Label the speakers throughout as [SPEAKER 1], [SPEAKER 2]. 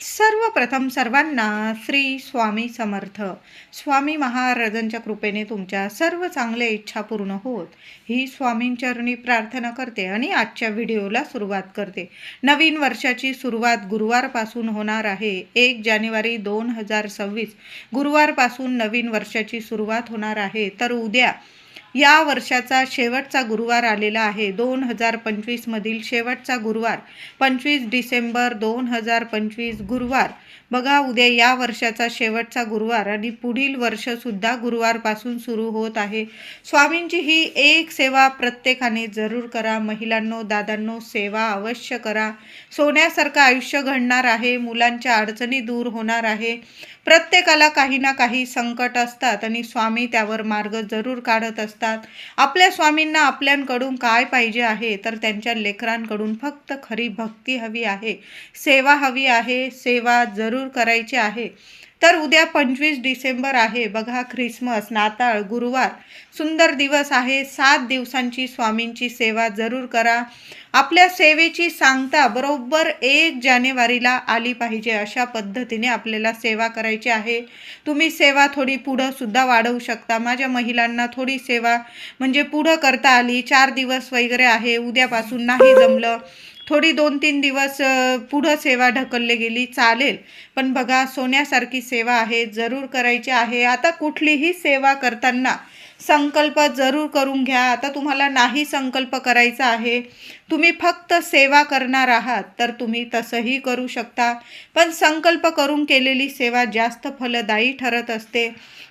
[SPEAKER 1] सर्वप्रथम सर्वांना श्री स्वामी समर्थ. स्वामी महाराजांच्या कृपेने तुमच्या सर्व चांगल्या इच्छा पूर्ण होत ही स्वामींचरणी प्रार्थना करते आणि आजच्या व्हिडिओला सुरुवात करते. नवीन वर्षाची सुरुवात गुरुवारपासून होणार आहे. 1 जानेवारी 2026 गुरुवारपासून नवीन वर्षाची सुरुवात होणार आहे. तर उद्या या वर्षाचा शेवटचा गुरुवार आलेला आहे. 2025 मधील शेवटचा गुरुवार 25 डिसेंबर 2025 गुरुवार. बघा, उद्या या वर्षाचा शेवटचा गुरुवार आणि पुढील वर्षसुद्धा गुरुवारपासून सुरू होत आहे. स्वामींची ही एक सेवा प्रत्येकाने जरूर करा. महिलांनो, दादांनो, सेवा अवश्य करा. सोन्यासारखं आयुष्य घडणार आहे. मुलांच्या अडचणी दूर होणार आहे. प्रत्येकाला काही ना काही संकट असतात आणि स्वामी त्यावर मार्ग जरूर काढत असतात. आपल्या स्वामींना आपल्याकडून काय पाहिजे आहे, तर त्यांच्या लेकरांकडून फक्त खरी भक्ती हवी आहे, सेवा हवी आहे. सेवा जरूर करायची आहे. तर उद्या 25 डिसेंबर आहे. बघा, ख्रिसमस, नाताळ, गुरुवार, सुंदर दिवस आहे. 7 दिवसांची स्वामींची सेवा जरूर करा. आपल्या सेवेची सांगता बरोबर 1 जानेवारीला आली पाहिजे. अशा पद्धतीने आपल्याला सेवा करायची आहे. तुम्ही सेवा थोडी पुढं सुद्धा वाढवू शकता. माझ्या महिलांना थोडी सेवा म्हणजे पुढं करता आली. 4 दिवस वगैरे आहे. उद्यापासून नाही जमलं, थोडी 2-3 दिवस पुढं सेवा ढकलली गेली, चालेल. पण बघा, सोन्यासारखी सेवा आहे, जरूर करायची आहे. आता कुठलीही सेवा करताना संकल्प जरूर करून घ्या. आता तुम्हाला नाही संकल्प करायचा आहे, तुम्ही फक्त सेवा करणार आहात, तर तुम्ही तसंही करू शकता. पण संकल्प करून केलेली सेवा जास्त फलदायी ठरत असते.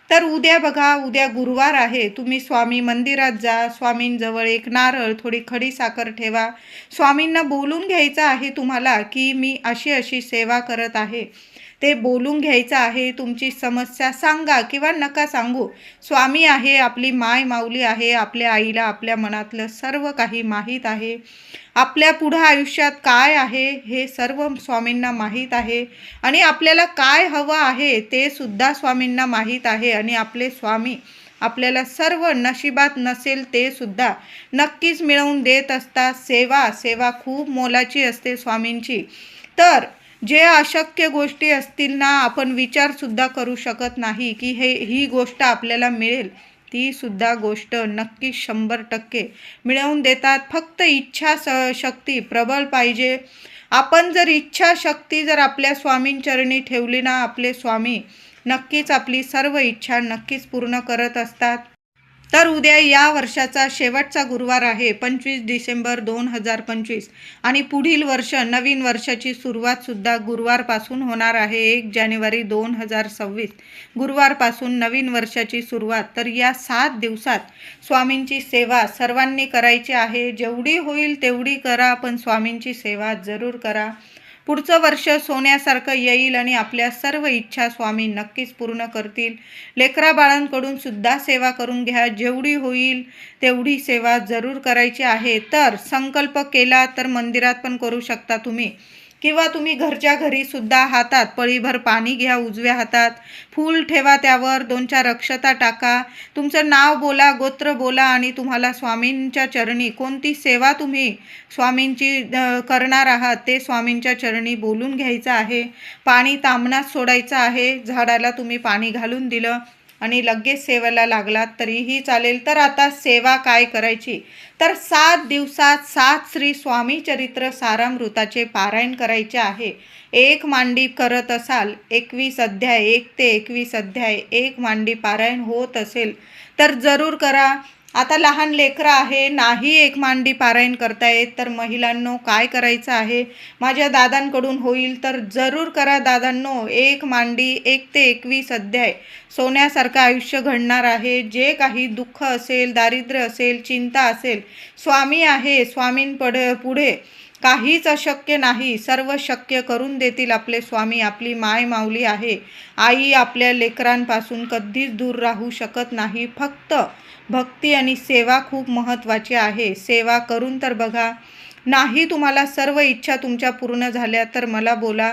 [SPEAKER 1] तर उद्या बघा, उद्या गुरुवार आहे. तुम्ही स्वामी मंदिरात जा. स्वामींजवळ एक नारळ, थोडी खडी साखर ठेवा. स्वामींना बोलून घ्यायचं आहे तुम्हाला की मी अशी अशी सेवा करत आहे. ते बोलून घ्यायचं आहे. तुमची समस्या सांगा किंवा नका सांगू. स्वामी आहे, आपली माय माऊली आहे. आपल्या आईला आपल्या मनातलं सर्व काही माहीत आहे. आपल्या पुढं आयुष्यात काय आहे हे सर्व स्वामींना माहीत आहे आणि आपल्याला काय हवं आहे ते सुद्धा स्वामींना माहीत आहे. आणि आपले स्वामी आपल्याला सर्व नशिबात नसेल ते सुद्धा नक्कीच मिळवून देत असतात. सेवा खूप मोलाची असते स्वामींची. तर जे अशक्य गोष्टी असतील ना, आपण विचारसुद्धा करू शकत नाही की ही गोष्ट आपल्याला मिळेल, ती सुद्धा गोष्ट नक्की 100% मिळवून देतात. फक्त शक्ती प्रबळ पाहिजे. आपण जर इच्छाशक्ती जर आपल्या स्वामींचरणी ठेवली ना, आपले स्वामी नक्कीच आपली सर्व इच्छा नक्कीच पूर्ण करत असतात. तर उद्या या वर्षाचा शेवटचा गुरुवार आहे, 25 डिसेंबर 2025 आणि पुढील वर्ष नवीन वर्षाची सुरुवातसुद्धा गुरुवारपासून होणार आहे. 1 जानेवारी 2026 गुरुवारपासून नवीन वर्षाची सुरुवात. तर या 7 दिवसात स्वामींची सेवा सर्वांनी करायची आहे. जेवढी होईल तेवढी करा, पण स्वामींची सेवा जरूर करा. पुढचं वर्ष सोन्यासारखं येईल आणि आपल्या सर्व इच्छा स्वामी नक्कीच पूर्ण करतील. लेकराबाळांकडून सुद्धा सेवा करून घ्या. जेवढी होईल तेवढी सेवा जरूर करायची आहे. तर संकल्प केला तर मंदिरात पण करू शकता तुम्ही, किंवा तुम्ही घरच्या घरी सुद्धा हातात पळीभर पाणी घ्या. उजव्या हातात फूल ठेवा, त्यावर 2-4 अक्षता टाका. तुमचं नाव बोला, गोत्र बोला आणि तुम्हाला स्वामींच्या चरणी कोणती सेवा तुम्ही स्वामींची करणार आहात ते स्वामींच्या चरणी बोलून घ्यायचं आहे. पाणी तांबण्यात सोडायचं आहे. झाडाला तुम्ही पाणी घालून दिलं आणि लगेच सेवेला लागलात तरीही चालेल. तर आता सेवा काय करायची, तर 7 दिवसात 7 श्री स्वामी चरित्र सारामृताचे पारायण करायचे आहे. 1 मांडी करत असाल, 21 अध्याय, 1 ते 21 अध्याय 1 मांडी पारायण होत असेल तर जरूर करा. आता लहान लेकरं आहे, नाही 1 मांडी पारायण करता येत, तर महिलांनो काय करायचं आहे, माझ्या दादांकडून होईल तर जरूर करा. दादांनो, 1 मांडी 1 ते 21 अध्याय सोन्यासारखं आयुष्य घडणार आहे. जे काही दुःख असेल, दारिद्र्य असेल, चिंता असेल, स्वामी आहे. पुढे काहीच अशक्य नाही. सर्व शक्य करून देतील आपले स्वामी. आपली माय माऊली आहे. आई आपल्या लेकरांपासून कधीच दूर राहू शकत नाही. फक्त भक्ती आणि सेवा खूप महत्त्वाची आहे. सेवा करून तर बघा, नाही तुम्हाला सर्व इच्छा तुमच्या पूर्ण झाल्या तर मला बोला.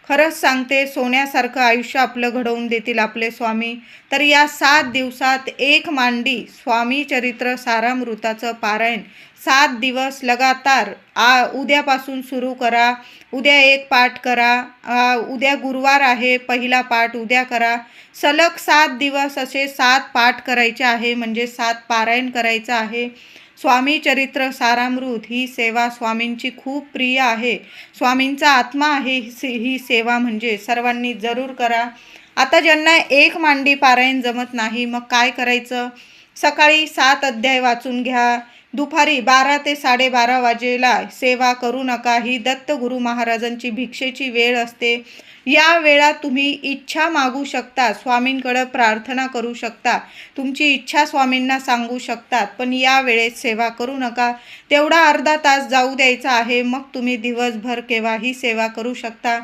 [SPEAKER 1] खरंच सांगते, सोन्यासारखं आयुष्य आपलं घडवून देतील आपले स्वामी. तर या 7 दिवसात एक मांडी स्वामी चरित्र सारामृताचं पारायण 7 दिवस लगातार उद्यापासून सुरू करा. उद्या एक पाठ करा. उद्या गुरुवार आहे, पहिला पाठ उद्या करा. सलग 7 दिवस असे 7 पाठ करायचे आहे, म्हणजे 7 पारायण करायचं आहे. स्वामी चरित्र सारामृत ही सेवा स्वामींची खूप प्रिय आहे. स्वामींचा आत्मा आहे ही सेवा, म्हणजे सर्वांनी जरूर करा. आता ज्यांना एक मांडी पारायण जमत नाही, मग काय करायचं? सकाळी 7 अध्याय वाचून घ्या. दुपारी 12 ते 12:30 वाजेला सेवा करू नका. ही दत्तगुरू महाराजांची भिक्षेची वेळ असते. या वेळात तुम्ही इच्छा मागू शकता, स्वामींकडे प्रार्थना करू शकता, तुमची इच्छा स्वामींना सांगू शकतात. पण या वेळेत सेवा करू नका. तेवढा अर्धा तास जाऊ द्यायचा आहे, मग तुम्ही दिवसभर केव्हाही सेवा करू शकता.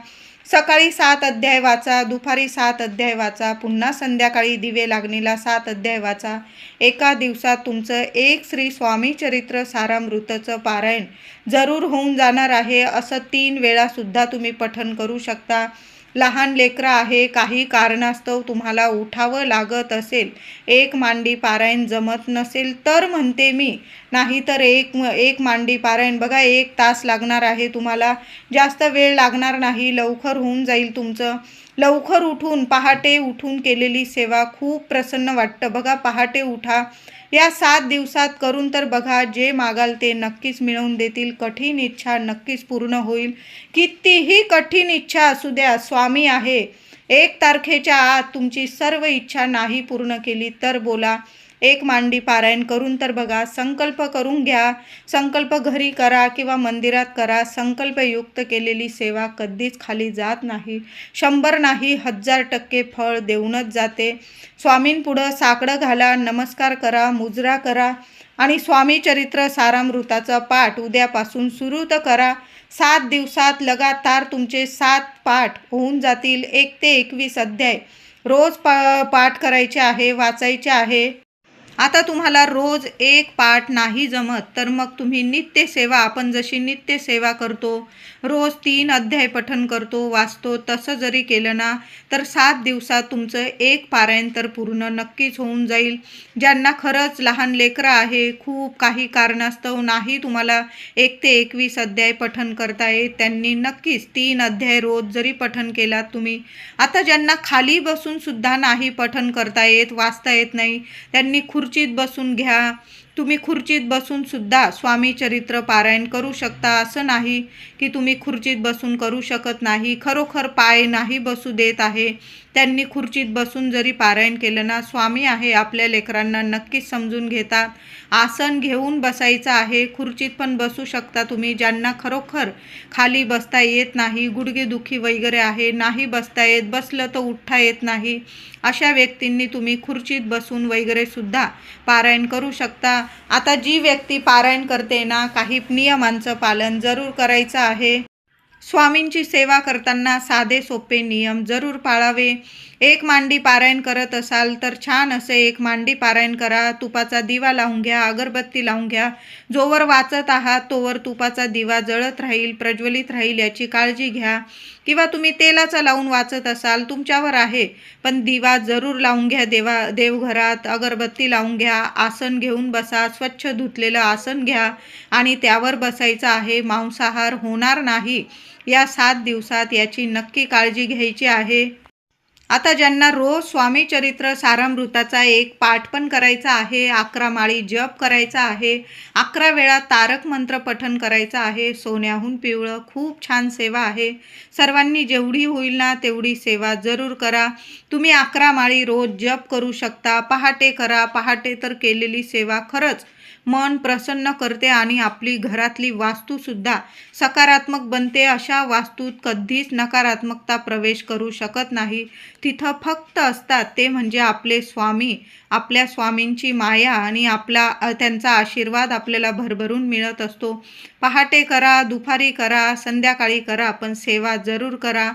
[SPEAKER 1] सकाळी 7 अध्याय वाचा, दुपारी 7 अध्याय वाचा, पुन्हा संध्याकाळी दिवे लागणीला 7 अध्याय वाचा. एका दिवसात तुमचं एक श्री स्वामी चरित्र सारामृतचं पारायण जरूर होऊन जाणार आहे. असं 3 वेळासुद्धा तुम्ही पठण करू शकता. लहान लेकरं आहे, काही कारणास्तव तुम्हाला उठावं लागत असेल, एक मांडी पारायण जमत नसेल तर म्हणते मी, नाहीतर एक मांडी पारायण बघा 1 तास लागणार आहे तुम्हाला. जास्त वेळ लागणार नाही, लवकर होऊन जाईल तुमचं. लवकर उठून पहाटे उठून केलेली सेवा खूप प्रसन्न वाटतं. बघा पहाटे उठा. या 7 दिवसात करून तर बघा, जे मागाल ते नक्कीच मिळवून देतील. कठीण इच्छा नक्कीच पूर्ण होईल. कितीही कठीण इच्छा असू द्या, स्वामी आहे. 1 तारखेच्या आत तुमची सर्व इच्छा नाही पूर्ण केली तर बोला. एक मांडी पारायण करून तर बघा. संकल्प करून घ्या. संकल्प घरी करा किंवा मंदिरात करा. संकल्पयुक्त केलेली सेवा कधीच खाली जात नाही. 100 नाही 1000% फळ देऊनच जाते. स्वामींपुढं साकडं घाला, नमस्कार करा, मुजरा करा आणि स्वामी चरित्र सारामृताचा पाठ उद्यापासून सुरू तर करा. 7 दिवसात लगातार तुमचे 7 पाठ होऊन जातील. 1 ते 21 अध्याय रोज पाठ करायचे आहे, वाचायचे आहे. आता तुम्हाला रोज एक पाठ नाही जमत तर मग तुम्ही नित्यसेवा, आपण जशी नित्यसेवा करतो, रोज 3 अध्याय पठण करतो, वाचतो, तसं जरी केलं ना तर 7 दिवसात तुमचं एक पारायण तर पूर्ण नक्कीच होऊन जाईल. ज्यांना खरंच लहान लेकरं आहे, खूप काही कारणास्तव नाही तुम्हाला 1 ते 21 अध्याय पठण करता येत, त्यांनी नक्कीच 3 अध्याय रोज जरी पठण केलात तुम्ही. आता ज्यांना खाली बसून सुद्धा नाही पठण करता येत, वाचता येत नाही, त्यांनी खुर्चीत बसून घ्या. तुम्ही खुर्चीत बसून सुद्धा स्वामी चरित्र पारायण करू शकता. असं नाही की तुम्ही खुर्चीत बसून करू शकत नाही. खरोखर पाय नाही बसू देत आहे, त्यांनी खुर्चीत बसून जरी पारायण केलं ना, स्वामी आहे, आपल्या लेकरांना नक्कीच समजून घेतात. आसन घेऊन बसायचं आहे. खुर्चीत पण बसू शकता तुम्ही. ज्यांना खरोखर खाली बसता येत नाही, गुडघेदुखी वगैरे आहे, नाही बसता येत, बसलं तर उठता येत नाही, अशा व्यक्तींनी तुम्ही खुर्चीत बसून वगैरे सुद्धा पारायण करू शकता. आता जी व्यक्ती पारायण करते ना, काही नियमांचं पालन जरूर करायचं आहे. स्वामींची सेवा करताना साधे सोपे नियम जरूर पाळावे. एक मांडी पारायण करत असाल तर छान असे एक मांडी पारायण करा. तुपाचा दिवा लावून घ्या, अगरबत्ती लावून घ्या. जोवर वाचत आहात तोवर तुपाचा दिवा जळत राहील, प्रज्वलित राहील, याची काळजी घ्या. किंवा तुम्ही तेलाचा लावून वाचत असाल, तुमच्यावर आहे, पण दिवा जरूर लावून घ्या. देवघरात अगरबत्ती लावून घ्या. आसन घेऊन बसा, स्वच्छ धुतलेलं आसन घ्या आणि त्यावर बसायचं आहे. मांसाहार होणार नाही या 7 दिवसात, याची नक्की काळजी घ्यायची आहे. आता ज्यांना रोज स्वामी चरित्र सारामृताचा एक पाठ पण करायचा आहे, 11 माळी जप करायचा आहे, 11 वेळा तारक मंत्र पठण करायचा आहे, सोन्याहून पिवळं, खूप छान सेवा आहे. सर्वांनी जेवढी होईल ना तेवढी सेवा जरूर करा. तुम्ही 11 माळी रोज जप करू शकता. पहाटे करा. पहाटे तर केलेली सेवा खरंच मन प्रसन्न करते आणि आपली घरातली वास्तूसुद्धा सकारात्मक बनते. अशा वास्तूत कधीच नकारात्मकता प्रवेश करू शकत नाही. तिथं फक्त असतात ते म्हणजे आपले स्वामी. आपल्या स्वामींची माया आणि त्यांचा आशीर्वाद आपल्याला भरभरून मिळत असतो. पहाटे करा, दुपारी करा, संध्याकाळी करा, पण सेवा जरूर करा.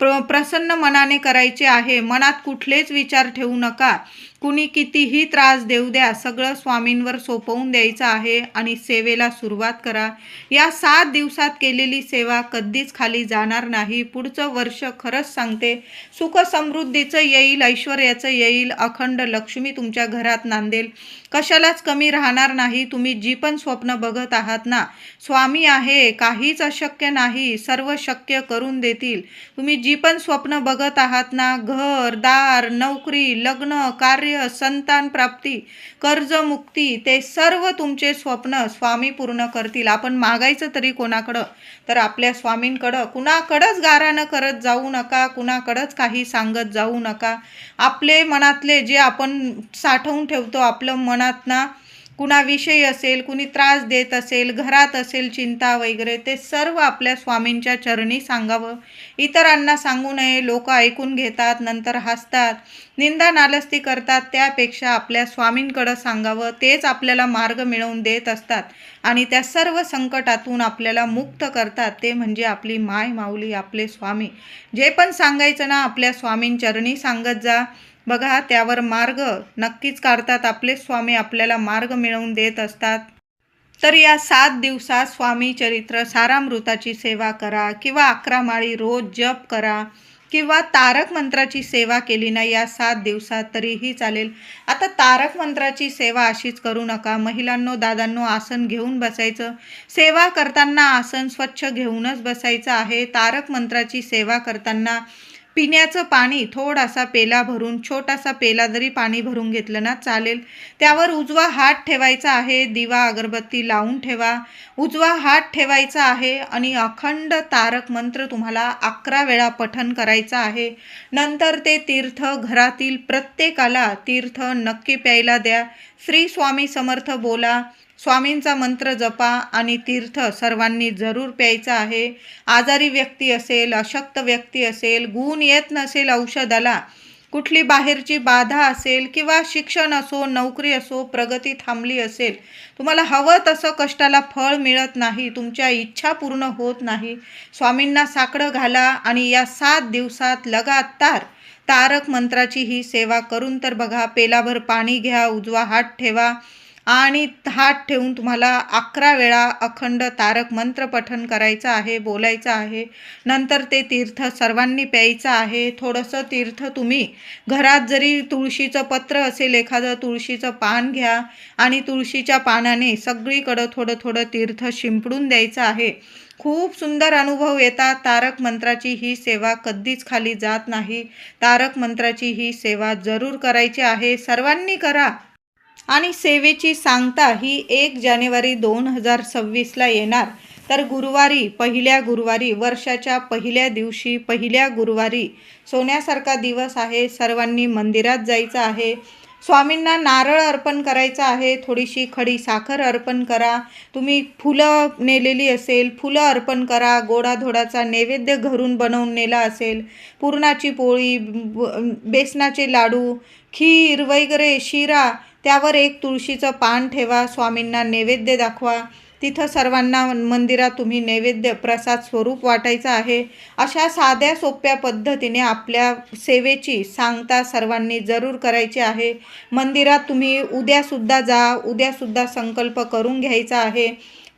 [SPEAKER 1] प्रसन्न मनाने करायचे आहे. मनात कुठलेच विचार ठेवू नका. कुणी कितीही त्रास देऊ द्या, सगळं स्वामींवर सोपवून द्यायचं आहे आणि सेवेला सुरुवात करा. या 7 दिवसात केलेली सेवा कधीच खाली जाणार नाही. पुढचं वर्ष खरंच सांगते, सुख समृद्धीचं येईल, ऐश्वर्याचं येईल, अखंड लक्ष्मी तुमच्या घरात नांदेल. कशालाच कमी राहणार नाही. तुम्ही जी पण स्वप्न बघत आहात ना, स्वामी आहे, काहीच अशक्य नाही, सर्व शक्य करून देतील. तुम्ही जी पण स्वप्न बघत आहात ना, घर, दार, नोकरी, लग्न, कार्य, संतान प्राप्ती, कर्जमुक्ती, ते सर्व तुमचे स्वप्न स्वामी पूर्ण करतील. आपण मागायचं तरी कोणाकडं? तर आपल्या स्वामींकडं. कुणाकडंच गारानं करत जाऊ नका, कुणाकडंच काही सांगत जाऊ नका. आपले मनातले जे आपण साठवून ठेवतो आपलं मनात ना, कुणाविषयी असेल, कुणी त्रास देत असेल, घरात असेल चिंता वगैरे, ते सर्व आपल्या स्वामींच्या चरणी सांगावं. इतरांना सांगू नये. लोक ऐकून घेतात, नंतर हसतात, निंदा नालस्ती करतात. त्यापेक्षा आपल्या स्वामींकडं सांगावं. तेच आपल्याला मार्ग मिळवून देत असतात आणि त्या सर्व संकटातून आपल्याला मुक्त करतात. ते म्हणजे आपली माय माऊली, आपले स्वामी. जे पण सांगायचं ना, आपल्या स्वामींचरणी सांगत जा. बघा, त्यावर मार्ग नक्कीच काढतात. आपले स्वामी आपल्याला मार्ग मिळवून देत असतात. तर या 7 दिवसात स्वामी चरित्र सारामृताची सेवा करा किंवा 11 माळी रोज जप करा किंवा तारक मंत्राची सेवा केली ना या 7 दिवसात तरीही चालेल. आता तारक मंत्राची सेवा अशीच करू नका. महिलांनो, दादांनो, आसन घेऊन बसायचं. सेवा करताना आसन स्वच्छ घेऊनच बसायचं आहे. तारक मंत्राची सेवा करताना पिण्याचं पाणी थोडासा पेला भरून, छोटासा पेला जरी पाणी भरून घेतलं ना चालेल. त्यावर उजवा हात ठेवायचा आहे. दिवा अगरबत्ती लावून ठेवा. उजवा हात ठेवायचा आहे आणि अखंड तारक मंत्र तुम्हाला 11 वेळा पठण करायचं आहे. नंतर ते तीर्थ घरातील प्रत्येकाला तीर्थ नक्की प्यायला द्या. श्री स्वामी समर्थ बोला, स्वामींचा मंत्र जपा आणि तीर्थ सर्वांनी जरूर प्यायचं आहे. आजारी व्यक्ती असेल, अशक्त व्यक्ती असेल, गुण येत नसेल औषधाला, कुठली बाहेरची बाधा असेल किंवा शिक्षण असो, नोकरी असो, प्रगती थांबली असेल, तुम्हाला हवं तसं कष्टाला फळ मिळत नाही, तुमच्या इच्छा पूर्ण होत नाही, स्वामींना साकडं घाला आणि या 7 दिवसात लगातार तारक मंत्राची ही सेवा करून तर बघा. पेलाभर पाणी घ्या, उजवा हात ठेवा आणि हात ठेवून तुम्हाला 11 वेळा अखंड तारक मंत्र पठण करायचं आहे, बोलायचं आहे. नंतर ते तीर्थ सर्वांनी प्यायचं आहे. थोडंसं तीर्थ तुम्ही घरात जरी तुळशीचं पत्र असेल, एखादं तुळशीचं पान घ्या आणि तुळशीच्या पानाने सगळीकडं थोडं थोडं तीर्थ शिंपडून द्यायचं आहे. खूप सुंदर अनुभव येतात. तारक मंत्राची ही सेवा कधीच खाली जात नाही. तारक मंत्राची ही सेवा जरूर करायची आहे. सर्वांनी करा. आणि सेवेची सांगता ही 1 जानेवारी 2026ला येणार. तर गुरुवारी, पहिल्या गुरुवारी, वर्षाच्या पहिल्या दिवशी, पहिल्या गुरुवारी सोन्यासारखा दिवस आहे. सर्वांनी मंदिरात जायचं आहे. स्वामींना नारळ अर्पण करायचं आहे. थोडीशी खडी साखर अर्पण करा. तुम्ही फुलं नेलेली असेल, फुलं अर्पण करा. गोडाधोडाचा नैवेद्य घरून बनवून नेला असेल, पुरणाची पोळी, बेसनाचे लाडू, खीर वगैरे, शिरा, त्यावर एक तुळशीचं पान ठेवा. स्वामींना नैवेद्य दाखवा. तिथं सर्वांना मंदिरात तुम्ही नैवेद्य प्रसाद स्वरूप वाटायचं आहे. अशा साध्या सोप्या पद्धतीने आपल्या सेवेची सांगता सर्वांनी जरूर करायची आहे. मंदिरात तुम्ही उद्यासुद्धा जा. उद्यासुद्धा संकल्प करून घ्यायचा आहे.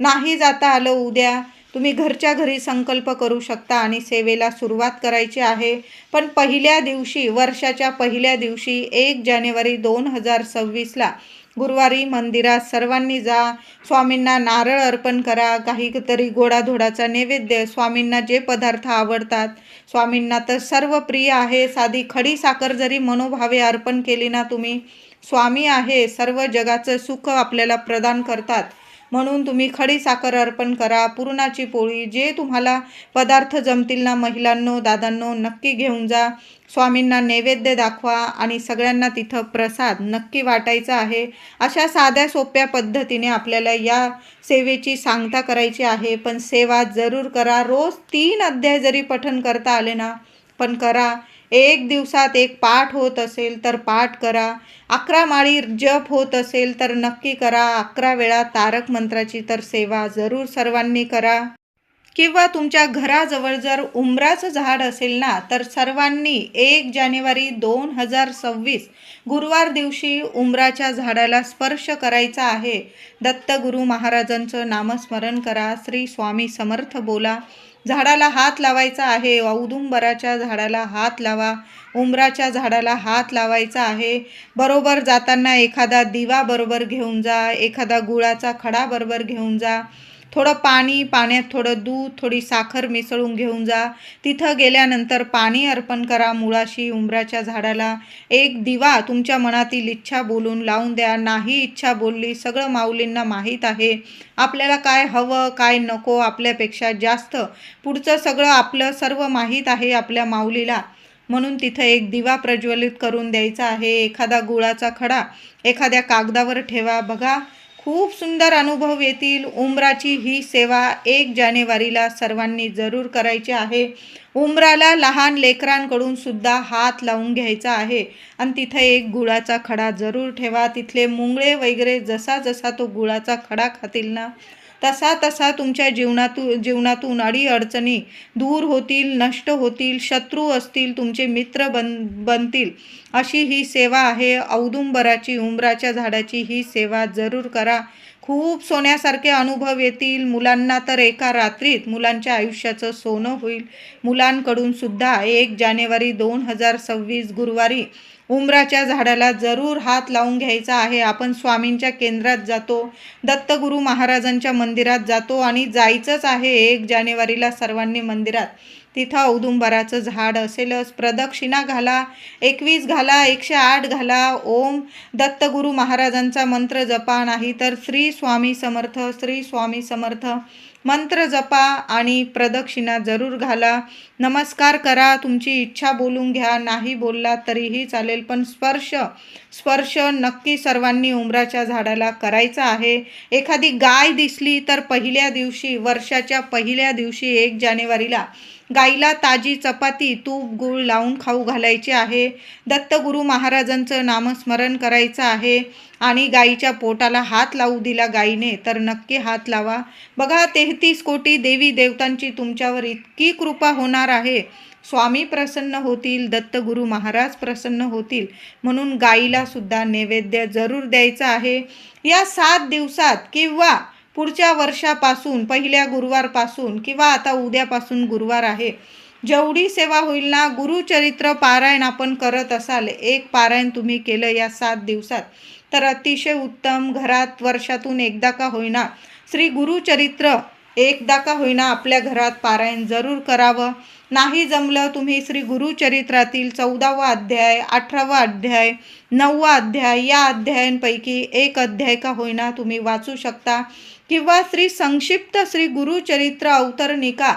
[SPEAKER 1] नाही जाता आलं उद्या, तुम्ही घरच्या घरी संकल्प करू शकता आणि सेवेला सुरुवात करायची आहे. पण पहिल्या दिवशी, वर्षाच्या पहिल्या दिवशी 1 जानेवारी 2026ला गुरुवारी मंदिरात सर्वांनी जा. स्वामींना नारळ अर्पण करा. काहीतरी गोडाधोडाचा नैवेद्य, स्वामींना जे पदार्थ आवडतात, स्वामींना तर सर्व प्रिय आहे. साधी खडी साखर जरी मनोभावे अर्पण केली ना तुम्ही, स्वामी आहे, सर्व जगाचं सुख आपल्याला प्रदान करतात. म्हणून तुम्ही खडी साखर अर्पण करा. पुरणाची पोळी, जे तुम्हाला पदार्थ जमतील ना महिलांनो, दादांनो, नक्की घेऊन जा. स्वामींना नैवेद्य दाखवा आणि सगळ्यांना तिथं प्रसाद नक्की वाटायचा आहे. अशा साध्या सोप्या पद्धतीने आपल्याला या सेवेची सांगता करायची आहे. पण सेवा जरूर करा. रोज 3 अध्याय जरी पठण करता आले ना, पण करा. 1 दिवसात 1 पाठ होत असेल तर पाठ करा. 11 माळी जप होत असेल तर नक्की करा. 11 वेळा तारक मंत्राची तर सेवा जरूर सर्वांनी करा. किंवा तुमच्या घराजवळ जर उंबराचं झाड असेल ना, तर सर्वांनी 1 जानेवारी 2026 गुरुवार दिवशी उंबराच्या झाडाला स्पर्श करायचा आहे. दत्तगुरू महाराजांचं नामस्मरण करा, श्री स्वामी समर्थ बोला, झाडाला हात लावायचा आहे. औदुंबराच्या झाडाला हात लावा, उंबराच्या झाडाला हात लावायचा आहे. बरोबर जाताना एखादा दिवा बरोबर घेऊन जा, एखादा गुळाचा खडा बरोबर घेऊन जा, थोडं पाणी, पाण्यात थोडं दूध, थोडी साखर मिसळून घेऊन जा. तिथं गेल्यानंतर पाणी अर्पण करा मुळाशी, उंबराच्या झाडाला. एक दिवा तुमच्या मनातील इच्छा बोलून लावून द्या. नाही इच्छा बोलली, सगळं माऊलींना माहीत आहे आपल्याला काय हवं काय नको, आपल्यापेक्षा जास्त पुढचं सगळं आपलं सर्व माहीत आहे आपल्या माऊलीला. म्हणून तिथं एक दिवा प्रज्वलित करून द्यायचा आहे. एखादा गुळाचा खडा एखाद्या कागदावर ठेवा. बघा, खूप सुंदर अनुभव येतील. उंबराची ही सेवा 1 जानेवारीला सर्वांनी जरूर करायची आहे. उंबराला लहान लेकरांकडून सुद्धा हात लावून घ्यायचा आहे आणि तिथे एक गुळाचा खडा जरूर ठेवा. तिथले मुंगळे वगैरे जसा जसा तो गुळाचा खडा खातील ना, तसा तसा तुमच्या जीवनातून अडीअडचणी दूर होतील, नष्ट होतील, शत्रू असतील तुमचे मित्र बनतील. अशी ही सेवा आहे औदुंबराची, उंबराच्या झाडाची ही सेवा जरूर करा. खूप सोन्यासारखे अनुभव येतील. मुलांना तर एका रात्रीत मुलांच्या आयुष्याचं सोनं होईल. मुलांकडून सुद्धा 1 जानेवारी 2026 गुरुवारी उंबराच्या झाडाला जरूर हात लावून घ्यायचा आहे. आपण स्वामींच्या केंद्रात जातो, दत्तगुरू महाराजांच्या मंदिरात जातो आणि जायचंच आहे 1 जानेवारीला सर्वांनी मंदिरात. तिथं औदुंबराचं झाड असेलच. प्रदक्षिणा घाला, 21 घाला, 108 घाला. ओम दत्तगुरू महाराजांचा मंत्र जपा, नाही तर श्री स्वामी समर्थ, श्री स्वामी समर्थ मंत्र जपा आणि प्रदक्षिणा जरूर घाला. नमस्कार करा, तुमची इच्छा बोलून घ्या. नाही बोलला तरीही चालेल, पण स्पर्श नक्की सर्वांनी उंबराच्या झाडाला करायचा आहे. एखादी गाय दिसली तर पहिल्या दिवशी, वर्षाच्या पहिल्या दिवशी 1 जानेवारीला गाईला ताजी चपाती, तूप, गूळ लावून खाऊ घालायचे आहे. दत्तगुरू महाराजांचं नामस्मरण करायचं आहे आणि गाईच्या पोटाला हात लावू दिला गाईने तर नक्की हात लावा. बघा, 33 कोटी देवी देवतांची तुमच्यावर इतकी कृपा होणार आहे. स्वामी प्रसन्न होतील, दत्तगुरू महाराज प्रसन्न होतील. म्हणून गाईला सुद्धा नैवेद्य जरूर द्यायचा आहे. या 7 दिवसात किंवा पुढच्या वर्षापासून पहिल्या गुरुवारपासून किंवा आता उद्यापासून गुरुवार आहे, जेवढी सेवा होईल ना, गुरुचरित्र पारायण आपण करत असाल, एक पारायण तुम्ही केलं या 7 दिवसात तर अतिशय उत्तम. घरात वर्षातून एकदा का होईना श्री गुरुचरित्र एकदा का होईना आपल्या घरात पारायण जरूर करावं. नाही जमलं, तुम्ही श्री गुरुचरित्रातील 14वा अध्याय, 18वा अध्याय, 9वा अध्याय या अध्यायांपैकी एक अध्याय का होईना तुम्ही वाचू शकता. किंवा संक्षिप्त श्री गुरुचरित्र अवतरणिका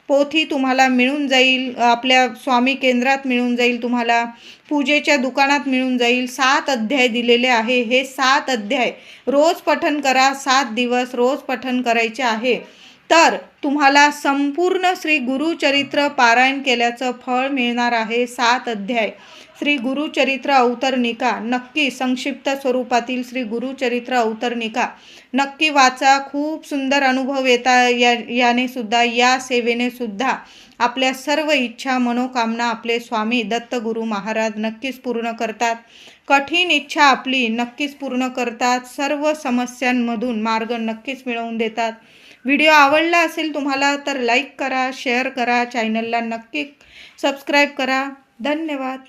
[SPEAKER 1] पोथी तुम्हाला मिळून जाईल, आपल्या स्वामी केंद्रात मिळून जाईल, तुम्हाला पूजेच्या दुकानात मिळून जाईल. 7 अध्याय दिलेले आहे. हे 7 अध्याय रोज पठण करा. 7 दिवस रोज पठण करायचे आहे. तर तुम्हाला संपूर्ण श्री गुरुचरित्र पारायण केल्याचं फळ मिळणार आहे. 7 अध्याय श्री गुरुचरित्र अवतरणिका नक्की, संक्षिप्त स्वरूपातील श्री गुरुचरित्र अवतरणिका नक्की वाचा. खूप सुंदर अनुभव याने सुद्धा, या सेवेने सुद्धा आपल्या सर्व इच्छा मनोकामना आपले स्वामी दत्तगुरू महाराज नक्कीच पूर्ण करतात. कठीण इच्छा आपली नक्कीच पूर्ण करतात. सर्व समस्यांमधून मार्ग नक्कीच मिळवून देतात. व्हिडिओ आवडला असेल तुम्हाला तर लाईक करा, शेअर करा, चॅनलला नक्की सबस्क्राईब करा. धन्यवाद.